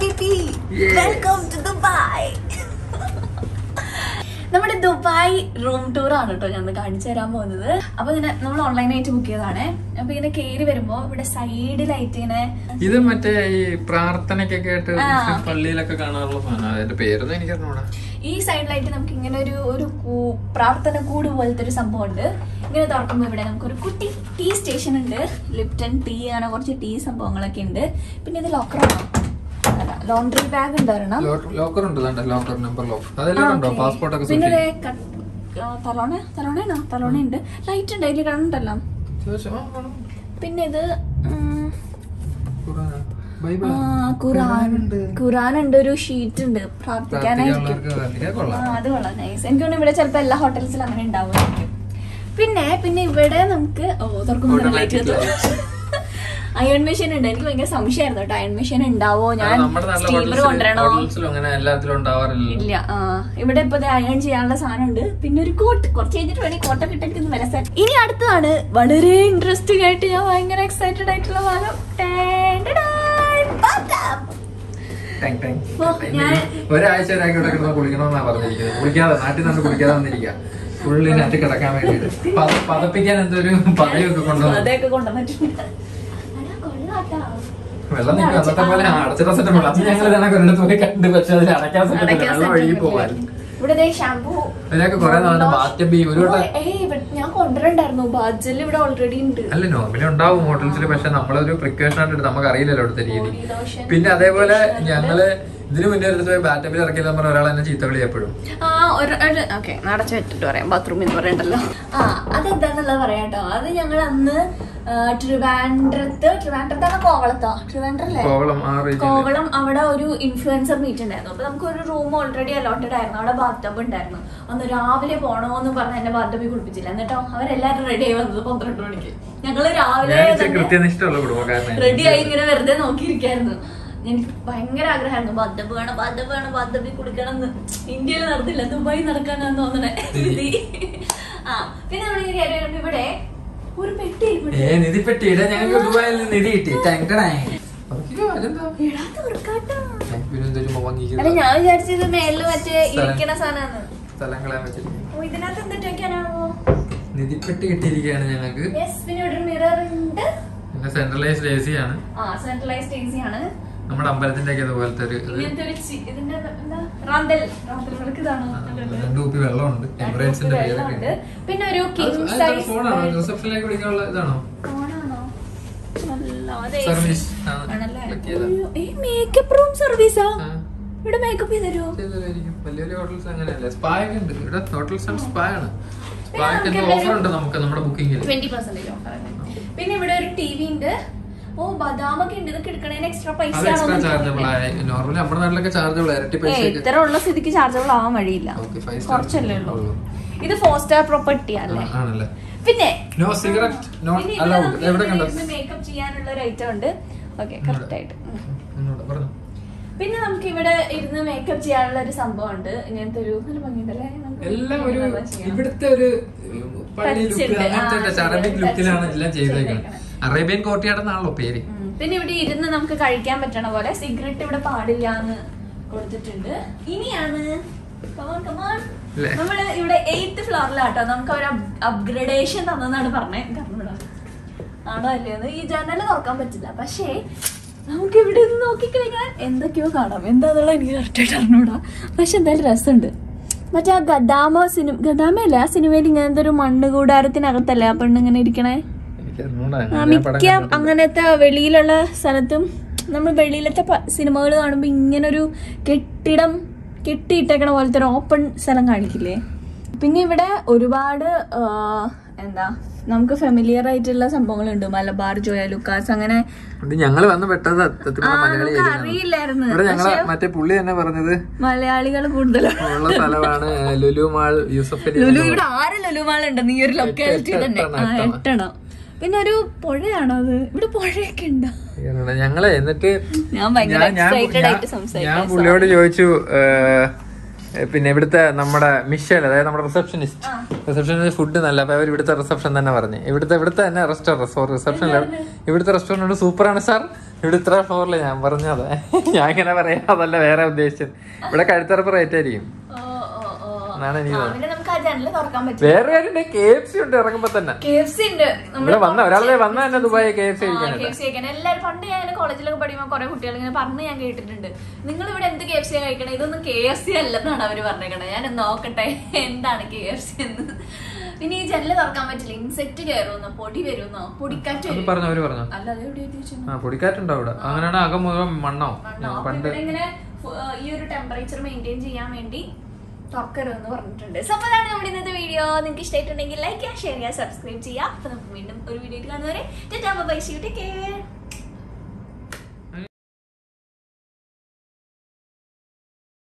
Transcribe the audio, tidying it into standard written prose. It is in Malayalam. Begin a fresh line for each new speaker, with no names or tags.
baby. Yes. Welcome to Dubai. നമ്മുടെ ദുബായ് റൂം ടൂർ ആണ് കേട്ടോ ഞങ്ങൾ കാണിച്ചു തരാൻ പോകുന്നത്. അപ്പൊ ഇങ്ങനെ നമ്മൾ ഓൺലൈനായിട്ട് ബുക്ക് ചെയ്തതാണ്. അപ്പൊ ഇങ്ങനെ കയറി വരുമ്പോ ഇവിടെ സൈഡിലായിട്ട് ഇങ്ങനെ
ഇത് മറ്റേ ഈ പ്രാർത്ഥനയ്ക്കൊക്കെ ആയിട്ട് പള്ളിയിലൊക്കെ കാണാറുള്ള സാധനം, പേരൊന്നും എനിക്കറിഞ്ഞൂടാ.
ഈ സൈഡിലായിട്ട് നമുക്ക് ഇങ്ങനെ ഒരു പ്രാർത്ഥന കൂട് പോലത്തെ ഒരു സംഭവം ഉണ്ട്. ഇങ്ങനെ തുറക്കുമ്പോ ഇവിടെ നമുക്കൊരു കുട്ടി ടീ സ്റ്റേഷൻ ഉണ്ട്. ലിപ്റ്റൺ ടീ അങ്ങനെ കുറച്ച് ടീ സംഭവങ്ങളൊക്കെ ഉണ്ട്. പിന്നെ ഇത് ലോക്കറാണോ? ലോണ്ടറി ബാഗ് ഉണ്ട് ഒരെണ്ണം.
ലോക്കർ ഉണ്ട്, ലോക്കർ നമ്പർ ലോക്ക്. അതെല്ലാം ഉണ്ടോ? പാസ്പോർട്ട് ഒക്കെ
പിന്നെ തലോണ ഉണ്ട്. ലൈറ്റ് ഉണ്ട് അതിൽ കാണണ്ടല്ലോ. പിന്നെ ഇത് ഖുറാൻ ഉണ്ട്, ഒരു ഷീറ്റ് ഉണ്ട് പ്രാർത്ഥിക്കാനായിരിക്കും. അത് കൊള്ളാം, നൈസ്. എനിക്ക് തോന്നുന്നു ഇവിടെ ചിലപ്പോ എല്ലാ ഹോട്ടൽസിലും അങ്ങനെ ഉണ്ടാവുമായിരിക്കും. പിന്നെ ഇവിടെ നമുക്ക് തുറക്കുമ്പോൾ ലൈറ്റ് അയൺ മെഷീൻ ഉണ്ട്. എനിക്ക് ഭയങ്കര സംശയമായിരുന്നു കേട്ടോ, അയൺ മെഷീൻ ഉണ്ടാവോ, ഞാൻ സ്റ്റീമർ കൊണ്ടുവരണോ? ഇല്ല. ഇവിടെ ഇപ്പൊ അയൺ ചെയ്യാനുള്ള സാധനം ഉണ്ട്. പിന്നെ ഒരു കോട്ട്, കുറച്ച് കഴിഞ്ഞിട്ട് വേണമെങ്കിൽ കോട്ടൊക്കെ ഇട്ടിരിക്കുന്ന വരസാൻ. ഇനി അടുത്തതാണ് വളരെ ഇൻട്രസ്റ്റിംഗ് ആയിട്ട് ഞാൻ ഭയങ്കര എക്സൈറ്റഡ് ആയിട്ടുള്ള ഭാഗം.
ഒരാഴ്ച കുളിക്കണമെന്നാ പറഞ്ഞിരിക്കുന്നത്. കുളിക്കാതെ നാട്ടിൽ നിന്ന് കുളിക്കാതെ വന്നിരിക്കാം, ഫുള്ളിനകത്ത് കിടക്കാൻ വേണ്ടിട്ട് പതപ്പിക്കാൻ എന്തൊരു പതയൊക്കെ കൊണ്ടുവന്നിട്ടുണ്ട്. വെള്ളം നിൽക്കും അന്നത്തെ പോലെ അടച്ചിട സെറ്റപ്പ്. അത് ഞങ്ങൾ ഒരിടത്ത് പോയി കണ്ട്, പക്ഷെ അതിൽ അടയ്ക്കാൻ സെറ്റപ്പില്ല, വെള്ളം ഒഴുകി പോവാൻ. ഇതിനൊക്കെ കുറെ നാളെ ബാറ്റബി ഒരു
ഞാൻ കൊണ്ടുവരണ്ടായിരുന്നു. ബാജൽ ഇവിടെ ഓൾറെഡി ഉണ്ട്.
അല്ല, നോർമലി ഉണ്ടാവും ഹോട്ടൽസിൽ, പക്ഷെ നമ്മളൊരു പ്രിക്കോഷൻ ആയിട്ട് നമുക്ക് അറിയില്ലല്ലോ അവിടുത്തെ രീതി. പിന്നെ അതേപോലെ ഞങ്ങള് ഇതിന് മുന്നേ എടുത്ത് പോയി ബാറ്റബിൽ ഇറക്കിയത് പറഞ്ഞ ഒരാൾ എന്നെ ചീത്ത വിളി എപ്പോഴും
അടച്ചു വെച്ചിട്ട് പറയാം, ബാത്റൂമിൽ നിന്ന് പറയണ്ടല്ലോ. അതെന്താന്നുള്ളത് പറയാട്ടോ. അത് ഞങ്ങൾ അന്ന് ട്രിവാൻഡ്രത്താണ് കോവളം അവിടെ ഒരു ഇൻഫ്ലുവൻസർ മീറ്റ് ഉണ്ടായിരുന്നു. അപ്പൊ നമുക്ക് ഒരു റൂം ഓൾറെഡി അലോട്ടഡ് ആയിരുന്നു. അവിടെ ബാത്ടബ് ഉണ്ടായിരുന്നു. അന്ന് രാവിലെ പോണോന്ന് പറഞ്ഞ് എന്നെ ബാത്ടബിൽ കുളിപ്പിച്ചില്ല. എന്നിട്ടോ അവരെല്ലാരും റെഡി ആയി വന്നത് 12 മണിക്ക്. ഞങ്ങള് രാവിലെ റെഡി ആയി ഇങ്ങനെ വെറുതെ നോക്കിയിരിക്കായിരുന്നു. എനിക്ക് ഭയങ്കര ആഗ്രഹമായിരുന്നു ബാത്ടബിൽ കുളിക്കണം എന്ന്. ഇന്ത്യയിൽ നടന്നില്ല, ദുബായി നടക്കാനാന്ന് തോന്നണേ. പിന്നെ നമ്മളിങ്ങനെ കയറി വരുമ്പോ ഇവിടെ ഒരു പെട്ടി,
ഞങ്ങൾക്ക് ദുബായിൽ നിധി കിട്ടി.
അല്ല, ഞാൻ വിചാരിച്ചത് മേലില് മറ്റേ ഇരിക്കണ സാധനമാണ്. ഇതിനകത്ത് എന്തിട്ട് വെക്കാനാണോ?
നിധിപ്പെട്ടി കിട്ടിയിരിക്കുകയാണ് ഞങ്ങൾക്ക്.
പിന്നെ ഇവിടെ മിറർ ഉണ്ട്.
പിന്നെ സെൻട്രലൈസ്ഡ് എ സി ആണ്.
സെൻട്രലൈസ്ഡ് എ സി ആണ്.
നമ്മുടെ അമ്പലത്തിന്റെ ഒക്കെ അതുപോലത്തെ ഒരു വെള്ളമുണ്ട്. എമിറേറ്റ്സിന്റെ പേരൊക്കെ.
പിന്നെ ഒരു കിങ് സൈസ്
ഫോണാണോ? റിസപ്ഷനിലേക്ക് വിളിക്കാനുള്ള ഇതാണോ? സർവീസ്
മേക്കപ്പ് റൂം സർവീസാ? ഇവിടെ മേക്കപ്പ് ചെയ്തോ?
വലിയ വലിയ ഹോട്ടൽസ് അങ്ങനെയല്ലേ. സ്പാ ഒക്കെ ഉണ്ട് ഇവിടെ. ഹോട്ടൽസ് ആൻഡ് സ്പാ ആണ്. സ്പാക്ക് ഓഫർ ഉണ്ട് നമുക്ക് നമ്മുടെ ബുക്കിംഗിൽ
20% ഓഫർ. പിന്നെ ഇവിടെ ഒരു ടി വി ഉണ്ട്. ബദാമൊക്കെ ഉണ്ട്. ഇതൊക്കെ എടുക്കണേന് എക്സ്ട്രാ പൈസ.
നോർമലി നമ്മുടെ നാട്ടിലൊക്കെ ചാർജബിൾ.
ഇത്ര ഉള്ള സ്ഥിതിക്ക് ചാർജബിൾ ആവാൻ വഴിയില്ല, കുറച്ചല്ലേ ഉള്ളൂ. ഇത് 4 സ്റ്റാർ പ്രോപ്പർട്ടി അല്ലേ. പിന്നെ മേക്കപ്പ് ചെയ്യാനുള്ള ഒരു ഐറ്റം ഉണ്ട്. ഓക്കെ, കറക്റ്റ് ആയിട്ട്. പിന്നെ നമുക്ക് ഇവിടെ ഇരുന്ന് മേക്കപ്പ് ചെയ്യാനുള്ള ഒരു സംഭവം ഉണ്ട്. ഇങ്ങനത്തെ ഒരു നല്ല ഭംഗിയുണ്ടല്ലേ.
എല്ലാം ഒരു ഇവിടുത്തെ ഒരു അറബിക് ലുക്കിലാണ് എല്ലാം ചെയ്തേക്കുന്നത്. അറേബ്യൻ കോർട്ടിയാടെന്നാണല്ലോ പേര്.
പിന്നെ ഇവിടെ ഇരുന്ന് നമുക്ക് കഴിക്കാൻ പറ്റണ പോലെ. സിഗരറ്റ് ഇവിടെ പാടില്ല എന്ന് കൊടുത്തിട്ടുണ്ട്. ഇനിയാണ് നമ്മള് ഇവിടെ 8th ഫ്ലോറിലാട്ടോ. നമുക്ക് ഒരു അപ്ഗ്രഡേഷൻ തന്നെന്നാണ് പറഞ്ഞത്. ആണോ അല്ലയോ? ഈ ജനല് തുറക്കാൻ പറ്റില്ല, പക്ഷേ നമുക്ക് ഇവിടെ നിന്ന് നോക്കിക്കഴിഞ്ഞാൽ എന്തൊക്കെയോ കാണാം. എന്താന്നുള്ള എനിക്ക് കറക്റ്റായിട്ട് അറിഞ്ഞൂടാ, പക്ഷെ എന്തായാലും രസമുണ്ട്. മറ്റേ ആ ഗദാമയല്ലേ ആ സിനിമയിൽ ഇങ്ങനത്തെ ഒരു മണ്ണ് കൂടാരത്തിനകത്തല്ലേ ആ പെണ്ണിങ്ങനെ ഇരിക്കണേ? മിക്ക അങ്ങനത്തെ വെളിയിലുള്ള സ്ഥലത്തും നമ്മൾ വെളിയിലത്തെ സിനിമകൾ കാണുമ്പോ ഇങ്ങനൊരു കെട്ടിടം കെട്ടിയിട്ടേക്കണ പോലത്തെ ഒരു ഓപ്പൺ സ്ഥലം കാണിക്കില്ലേ? പിന്നെ ഇവിടെ ഒരുപാട് നമുക്ക് ഫെമിലിയർ ആയിട്ടുള്ള സംഭവങ്ങളുണ്ട്. മലബാർ, ജോയ ലുക്കാസ്, അങ്ങനെ.
ഞങ്ങള് വന്ന് പെട്ടത്
അറിയില്ലായിരുന്നു.
മറ്റേ പുള്ളി തന്നെ പറഞ്ഞത്
മലയാളികൾ കൂടുതലുള്ള
സ്ഥലമാണ് ലുലു മാൾ.
ലുലു ഇവിടെ 6 ലുലു മാൾ ഉണ്ട് ഈ ഒരു ലൊക്കാലിറ്റി തന്നെ. 8. പിന്നെ ഒരു പുഴയാണോ അത്? ഇവിടെ പുഴയൊക്കെ ഉണ്ടോ?
ഞങ്ങള് എന്നിട്ട് ഞാൻ പുള്ളിയോട് ചോദിച്ചു പിന്നെ ഇവിടുത്തെ നമ്മുടെ മിഷേൽ, അതായത് നമ്മുടെ റിസപ്ഷനിസ്റ്റ് ഫുഡ് നല്ല. അപ്പൊ അവർ ഇവിടുത്തെ റിസപ്ഷൻ തന്നെ പറഞ്ഞു, ഇവിടുത്തെ തന്നെ റിസപ്ഷനിൽ ഇവിടുത്തെ റെസ്റ്റോറൻറ്റ് സൂപ്പറാണ് സാർ, ഇവിടെ ഇത്ര ഫ്ലോറിൽ. ഞാൻ പറഞ്ഞത് ഞാൻ ഇങ്ങനെ പറയാം, അതല്ല വേറെ ഉദ്ദേശിച്ചത്. ഇവിടെ കഴുത്തറപ്പ് റേറ്റ് ആയിരിക്കും എന്നാണ് എനിക്ക് തോന്നുന്നത്. വേറെ കാര്യമുണ്ട്, KFC ഉണ്ട് ഇറങ്ങുമ്പോ തന്നെ. ഇവിടെ ഒരാളെ വന്ന തന്നെ ദുബായ് KFC കഴിക്കാൻ.
എല്ലാവരും പണ്ട് ഞാൻ കോളേജിലൊക്കെ പഠിക്കുമ്പോൾ കുറെ കുട്ടികൾ ഇങ്ങനെ പറഞ്ഞ് ഞാൻ കേട്ടിട്ടുണ്ട്, നിങ്ങൾ ഇവിടെ എന്ത് KFC കഴിക്കണേ, ഇതൊന്നും KFC അല്ലെന്നാണ് അവര് പറഞ്ഞേക്കണേ. ഞാൻ നോക്കട്ടെ എന്താണ് KFC എന്ന്. പിന്നെ ഈ ജനല് തുറക്കാൻ പറ്റില്ല, ഇൻസെക്ട് കയറുന്നോ, പൊടി വരുന്നോ, പൊടിക്കാറ്റ്
പറഞ്ഞു. പൊടിക്കാറ്റുണ്ടോ അവിടെ? അങ്ങനെയാണ് അകം മുഴുവൻ മണ്ണോ. പണ്ട്
ഇങ്ങനെ ഈ ഒരു ടെമ്പറേച്ചർ മെയിൻറ്റെയിൻ ചെയ്യാൻ വേണ്ടി തുറക്കരുതെന്ന് പറഞ്ഞിട്ടുണ്ട്. സോ അപ്പോൾ അതാണ് നമ്മുടെ ഇന്നത്തെ വീഡിയോ. നിങ്ങൾക്ക് ഇഷ്ടമായിട്ടുണ്ടെങ്കിൽ ലൈക്ക് ചെയ്യുക, ഷെയർ ചെയ്യുക, സബ്സ്ക്രൈബ് ചെയ്യുക. അപ്പോൾ നമുക്ക് വീണ്ടും ഒരു വീഡിയോയിൽ കാണുന്നവരെ tata bye, see you, take care.